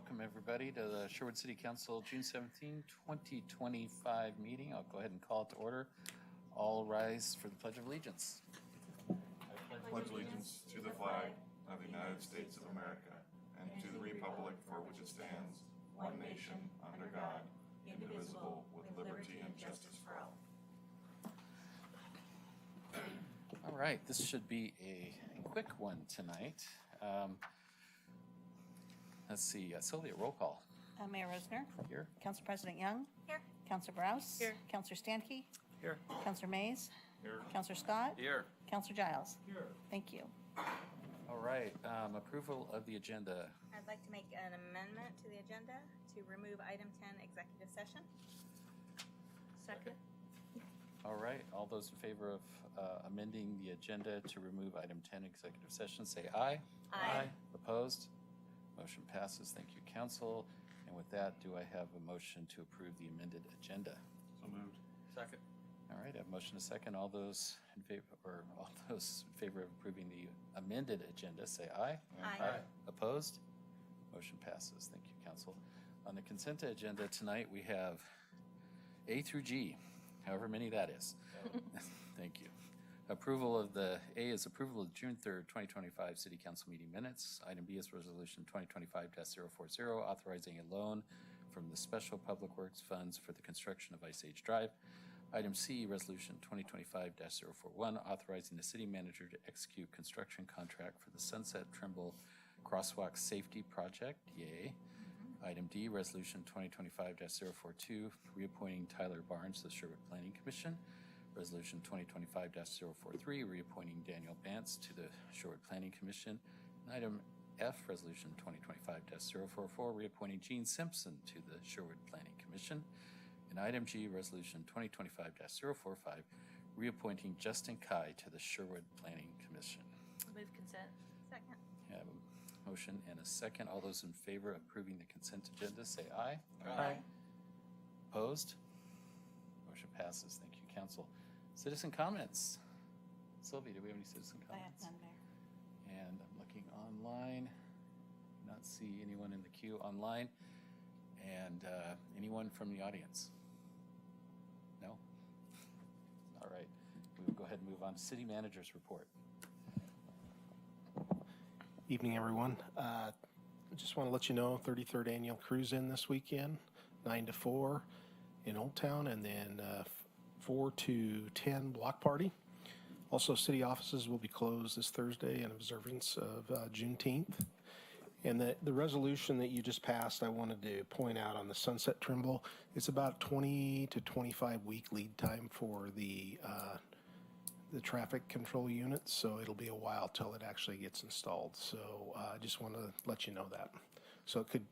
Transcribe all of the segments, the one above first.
welcome everybody to the Sherwood City Council June 17, 2025 meeting. I'll go ahead and call it to order. All rise for the Pledge of Allegiance. I pledge allegiance to the flag of the United States of America and to the republic for which it stands, one nation, under God, indivisible, with liberty and justice for all. All right, this should be a quick one tonight. Let's see, Sylvia, roll call. Mayor Rosner. Here. Council President Young. Here. Councilor Browse. Here. Councilor Stankey. Here. Councilor Mays. Here. Councilor Scott. Here. Councilor Giles. Here. Thank you. All right, approval of the agenda. I'd like to make an amendment to the agenda to remove item 10, executive session. Second. All right, all those in favor of amending the agenda to remove item 10, executive session, say aye. Aye. Opposed? Motion passes. Thank you, council. And with that, do I have a motion to approve the amended agenda? So moved. Second. All right, I have a motion a second. All those in favor, of approving the amended agenda, say aye. Aye. Opposed? Motion passes. Thank you, council. On the consent agenda tonight, we have A through G, however many that is. Thank you. Approval of the A is approval of June 3rd, 2025 City Council meeting minutes. Item B is resolution 2025-040, authorizing a loan from the Special Public Works Funds for the construction of Ice Age Drive. Item C, resolution 2025-041, authorizing the city manager to execute construction contract for the Sunset Trimble Crosswalk Safety Project. Yay. Item D, resolution 2025-042, reappointing Tyler Barnes to the Sherwood Planning Commission. Resolution 2025-043, reappointing Daniel Bantz to the Sherwood Planning Commission. And item F, resolution 2025-044, reappointing Gene Simpson to the Sherwood Planning Commission. And item G, resolution 2025-045, reappointing Justin Kai to the Sherwood Planning Commission. Move consent. Second. I have a motion and a second. All those in favor of approving the consent agenda, say aye. Aye. Opposed? Motion passes. Thank you, council. Citizen comments. Sylvia, do we have any citizen I have comments? none, Mayor. And I'm looking online. Not see anyone in the queue online. And anyone from the audience? No? All right. We will go ahead and move on to city manager's report. Evening, everyone. I just want to let you know 33rd annual cruise in this weekend, 9 to 4 in Old Town, and then 4 to 10 block party. Also, city offices will be closed this Thursday in observance of Juneteenth. And the resolution that you just passed, I wanted to point out on the Sunset Trimble, it's about 20 to 25 week lead time for the traffic control units, so it'll be a while till it actually gets installed. So I just want to let you know that. So it could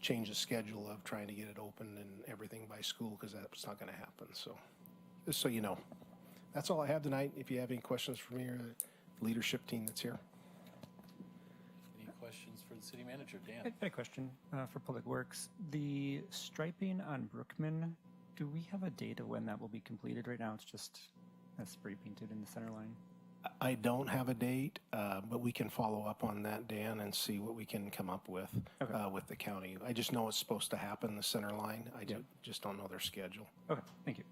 change the schedule of trying to get it open and everything by school, because that's not going to happen. So just so you know, that's all I have tonight. If you have any questions for me or the leadership team that's here. Any questions for the city manager? I Dan? had a question for Public Works. The striping on Brookman, do we have a date of when that will be completed? Right now it's just spray painted in the center line. I don't have a date, but we can follow up on that, Dan, and see what we can come up with with the county. I just know it's supposed to happen, the center line. I just don't know their schedule. Okay, thank you.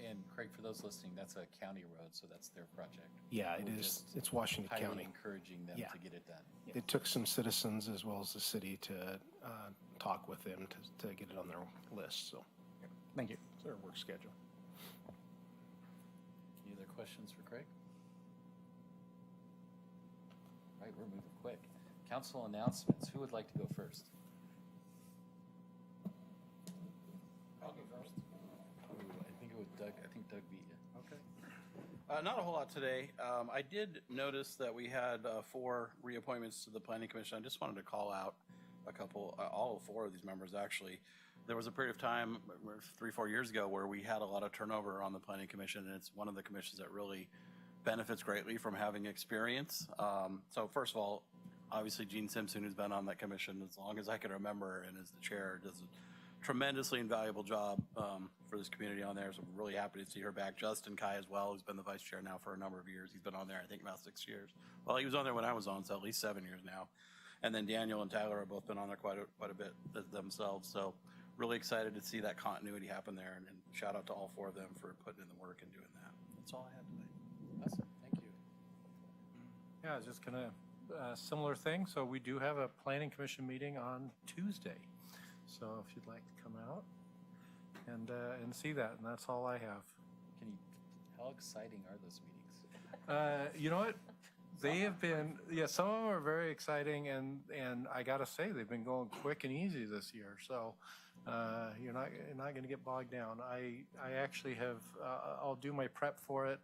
And Craig, for those listening, that's a county road, so that's their project. Yeah, it We're is. just It's Washington highly County. encouraging them to get it done. It took some citizens as well as the city to talk with them to get it on their list. So Thank you. it's their work schedule. Any other questions for Craig? All right, we're moving quick. Council announcements. Who would like to go first? I'll go first. Ooh, I think it was Doug. I think Doug beat you. Okay. Not a whole lot today. I did notice that we had 4 reappointments to the Planning Commission. I just wanted to call out a couple, all 4 of these members actually. There was a period of time, 3-4 years ago, where we had a lot of turnover on the Planning Commission, and it's one of the commissions that really benefits greatly from having experience. So first of all, obviously Gene Simpson, who's been on that commission as long as I can remember and is the chair, does a tremendously invaluable job for this community on there. So I'm really happy to see her back. Justin Kai as well, who's been the vice chair now for a number of years. He's been on there, I think, about 6 years. Well, he was on there when I was on, so at least 7 years now. And then Daniel and Tyler have both been on there quite a bit themselves. So really excited to see that continuity happen there. And shout out to all 4 of them for putting in the work and doing that. That's all I had tonight. Awesome, thank you. Yeah, I was just gonna, similar thing. So we do have a planning commission meeting on Tuesday. So if you'd like to come out and see that, and that's all I have. How exciting are those meetings? You know what? They have been, yeah, some of them are very exciting, and I gotta say, they've been going quick and easy this year. So you're not going to get bogged down. I actually have, I'll do my prep for it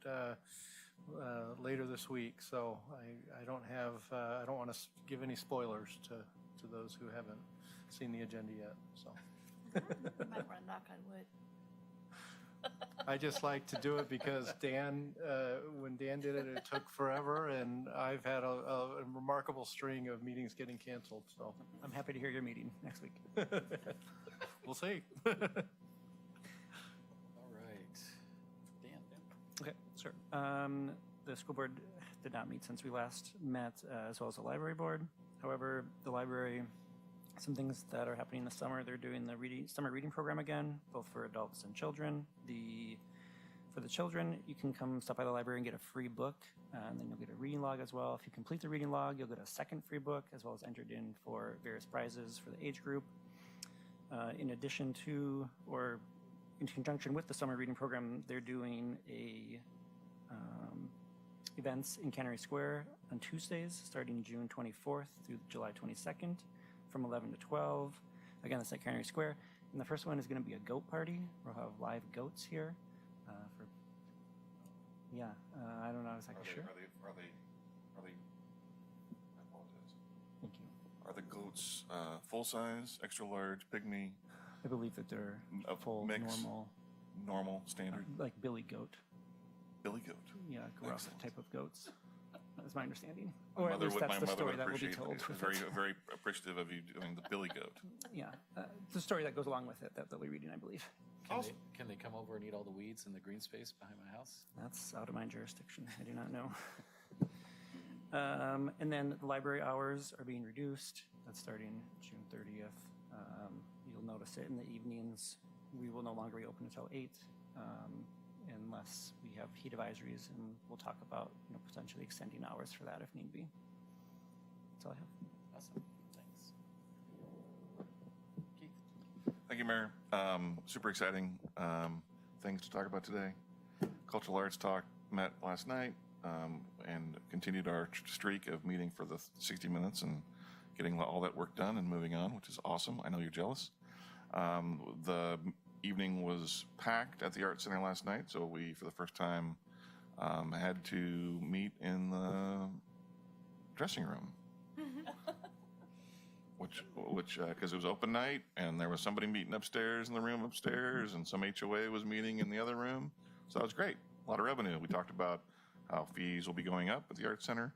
later this week. So I don't have, I don't want to give any spoilers to those who haven't seen the agenda yet. So You might want to knock on wood. I just like to do it because Dan, when Dan did it, it took forever, and I've had a remarkable string of meetings getting canceled. So I'm happy to hear your meeting next week. we'll see. All right. Dan. Okay, sure. The school board did not meet since we last met, as well as the library board. However, the library, some things that are happening this summer, they're doing the summer reading program again, both for adults and children. For the children, you can come stop by the library and get a free book, and then you'll get a reading log as well. If you complete the reading log, you'll get a second free book, as well as entered in for various prizes for the age group. In addition to, or in conjunction with the summer reading program, they're doing events in Cannery Square on Tuesdays, starting June 24th through July 22nd, from 11 to 12. Again, that's at Cannery Square. And the first one is going to be a goat party. We'll have live goats here. I don't know exactly sure. Are they, I apologize. Thank you. Are the goats full size, extra large, pygmy, I believe that they're a full, mix? normal, Normal, standard? like billy goat. Billy goat. Yeah, gruff Excellent. type of goats. That's my understanding. My Or at mother least would, that's my the mother story would that will be appreciate told. it. Very, very appreciative of you doing the Billy goat. Yeah, the story that goes along with it that they'll be reading, I believe. Can they come over and eat all the weeds in the green space behind my house? That's out of my jurisdiction. I do not know. And then the library hours are being reduced. That's starting June 30th. You'll notice it in the evenings. We will no longer be open until 8 unless we have heat advisories, and we'll talk about potentially extending hours for that if need be. That's all I have. Awesome, thanks. Keith? Thank you, Mayor. Super exciting things to talk about today. Cultural Arts Talk met last night and continued our streak of meeting for the 60 minutes and getting all that work done and moving on, which is awesome. I know you're jealous. The evening was packed at the Art Center last night, so we, for the first time, had to meet in the dressing room. Which, because it was open night, and there was somebody meeting upstairs in the room upstairs, and some HOA was meeting in the other room. So that was great. A lot of revenue. We talked about how fees will be going up at the Art Center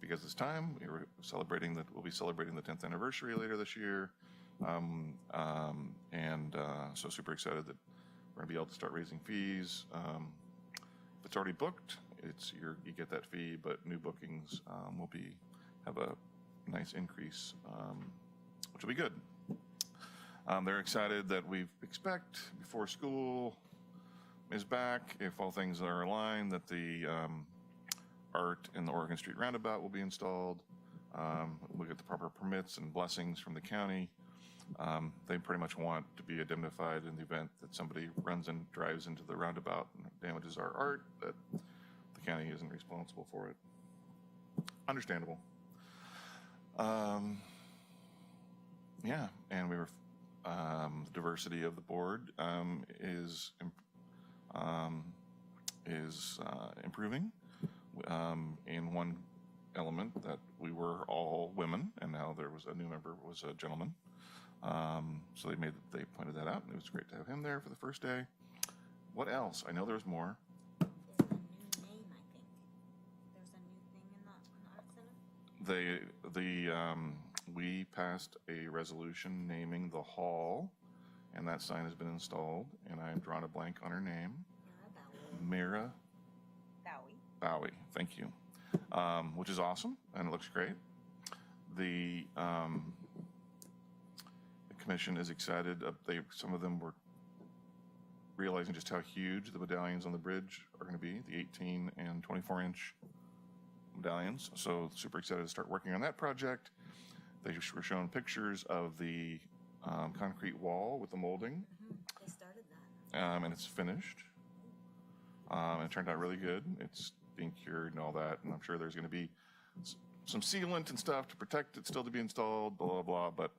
because it's time. We'll be celebrating the 10th anniversary later this year. So super excited that we're gonna be able to start raising fees. If it's already booked, you get that fee, but new bookings will have a nice increase, which will be good. They're excited that we expect before school is back, if all things are aligned, that the art in the Oregon Street roundabout will be installed. We'll get the proper permits and blessings from the county. They pretty much want to be indemnified in the event that somebody drives into the roundabout and damages our art, that the county isn't responsible for it. Understandable. And we were, the diversity of the board is improving in one element, that we were all women, and now there was a new member, was a gentleman. So they pointed that out, and it was great to have him there for the first day. What else? I know there's more. There's a new name, I think. There's a new thing in the Art Center. We passed a resolution naming the hall, and that sign has been installed, and I have drawn a blank on her name. Mira Bowie. Bowie, thank you, which is awesome, and it looks great. The commission is excited. Some of them were realizing just how huge the medallions on the bridge are going to be, the 18 and 24-inch medallions. So super excited to start working on that project. They were shown pictures of the concrete wall with the molding, They started that. and it's finished. And it turned out really good. It's being cured and all that, and I'm sure there's going to be some sealant and stuff to protect it still to be installed, blah, blah, blah. But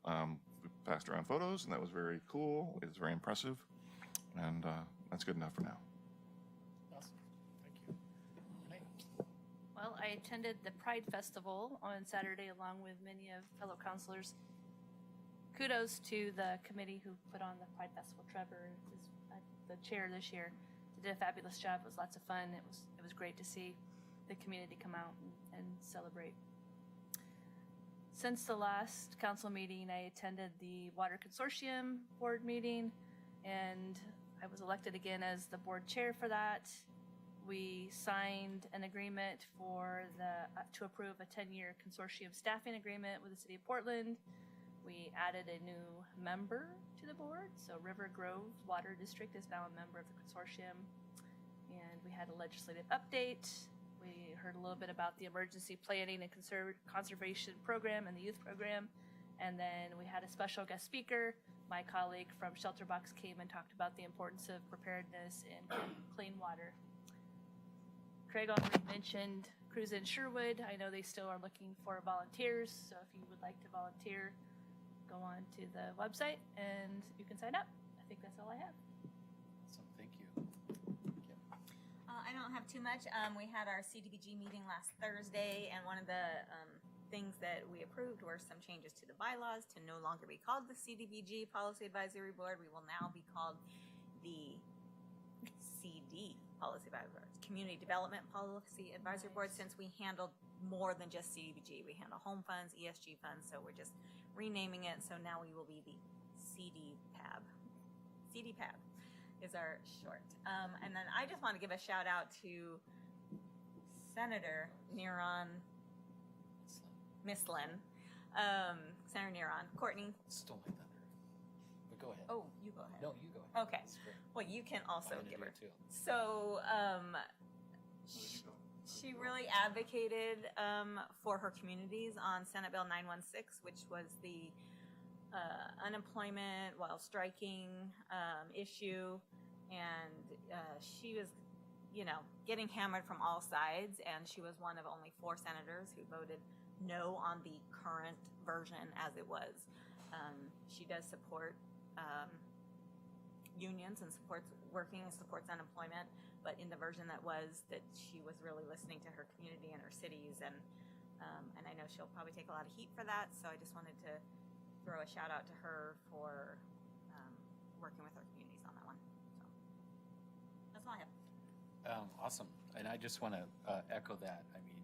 we passed around photos, and that was very cool. It was very impressive, and that's good enough for now. Awesome. Thank you. Renee? Well, I attended the Pride Festival on Saturday along with many of fellow counselors. Kudos to the committee who put on the Pride Festival. Trevor is the chair this year. They did a fabulous job. It was lots of fun. It was great to see the community come out and celebrate. Since the last council meeting, I attended the Water Consortium board meeting, and I was elected again as the board chair for that. We signed an agreement for to approve a 10-year consortium staffing agreement with the city of Portland. We added a new member to the board, so River Grove Water District is now a member of the consortium. And we had a legislative update. We heard a little bit about the emergency planning and conservation program and the youth program. And then we had a special guest speaker. My colleague from Shelterbox came and talked about the importance of preparedness and clean water. Craig already mentioned Cruise in Sherwood. I know they still are looking for volunteers, so if you would like to volunteer, go on to the website and you can sign up. I think that's all I have. Awesome. Thank you. Kim? I don't have too much. We had our CDBG meeting last Thursday, and one of the things that we approved were some changes to the bylaws to no longer be called the CDBG Policy Advisory Board. We will now be called the CD Policy Advisory Board, Community Development Policy Advisory Board, since we handled more than just CDBG. We handle home funds, ESG funds, so we're just renaming it. So now we will be the CDPAB. CDPAB is our short. And then I just want to give a shout out to Senator Neron Mislin, Senator Neron, Courtney. Stole my thunder. But go ahead. Oh, you go ahead. No, you go ahead. Okay. That's great. Well, you can also I'm gonna give do her. it too. So she really advocated for her communities on Senate Bill 916, which was the unemployment while striking issue, and she was, getting hammered from all sides, and she was one of only 4 senators who voted no on the current version as it was. She does support unions and supports unemployment, but in the version that she was really listening to her community and her cities, and I know she'll probably take a lot of heat for that, so I just wanted to throw a shout out to her for working with her communities on that one. So that's all I have. Awesome. And I just want to echo that. I mean,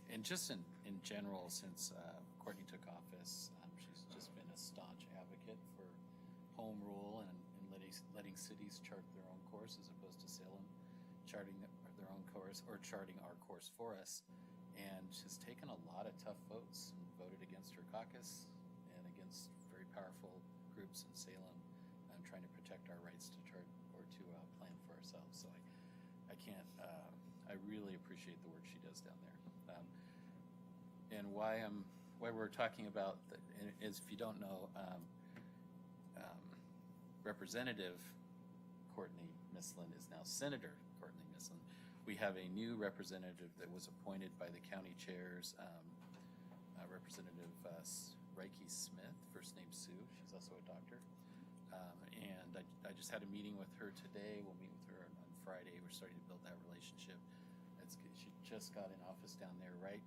and just in general, since Courtney took office, she's just been a staunch advocate for home rule and letting cities chart their own course as opposed to Salem charting their own course or charting our course for us. And she's taken a lot of tough votes and voted against her caucus and against very powerful groups in Salem trying to protect our rights to chart or to plan for ourselves. So I can't, I really appreciate the work she does down there. And why we're talking about is, if you don't know, Representative Courtney Mislin is now Senator Courtney Mislin. We have a new representative that was appointed by the county chairs, Representative Reiki Smith, first name Sue. She's also a doctor. And I just had a meeting with her today. We'll meet with her on Friday. We're starting to build that relationship. She just got in office down there, right?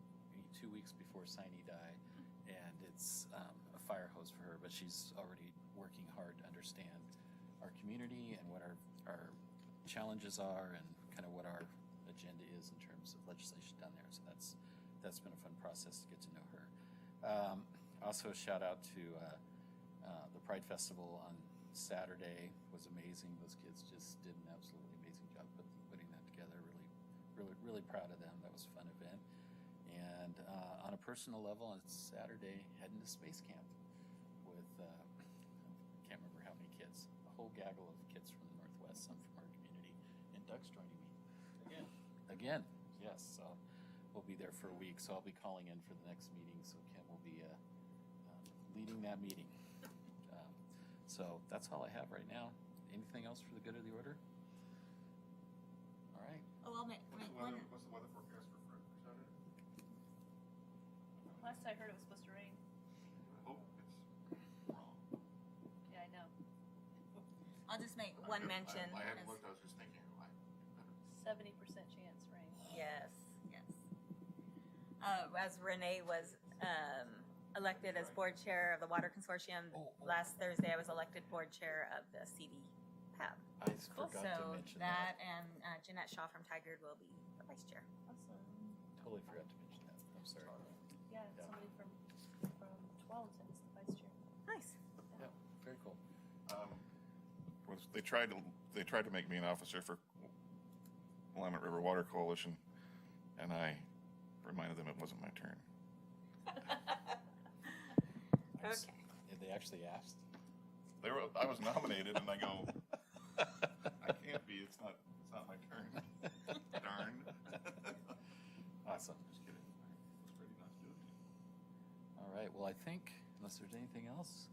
2 weeks before Sine Die, and it's a fire hose for her, but she's already working hard to understand our community and what our challenges are and kind of what our agenda is in terms of legislation down there. So that's been a fun process to get to know her. Also a shout out to the Pride Festival on Saturday was amazing. Those kids just did an absolutely amazing job putting that together. Really proud of them. That was a fun event. And And on a personal level, it's Saturday, heading to space camp with, can't remember how many kids, a whole gaggle of kids from the Northwest, some from our community, and Doug's joining me. Again, yes, so we'll be there for a week, so I'll be calling in for the next meeting, so Kim will be leading that meeting. So that's all I have right now. Anything else for the good of the order? All right. Oh, I'll make What's the one. weather forecast for Saturday? Last I heard, it was supposed to rain. I hope it's wrong. Yeah, I know. I'll just make one mention. I hadn't as- looked, I was just thinking, like, 70% chance rain. Yes, yes. As Renee was elected as board chair of the Water Consortium, last Thursday I was elected board chair of the CDPAB. I forgot to So mention that and Jeanette Shaw from Tigard will be the vice chair. Awesome. Totally forgot to mention that. I'm sorry. Yeah, Yeah. somebody from 12 is the vice chair. Nice. Yeah, very cool. they tried to make me an officer for Willamette River Water Coalition, and I reminded them it wasn't my turn. Okay. Yeah, they actually asked. I was nominated, and I go, I can't be. It's not my turn. Darn. Awesome. Just kidding. I was ready not to do it. All right. Well, I think unless there's anything else,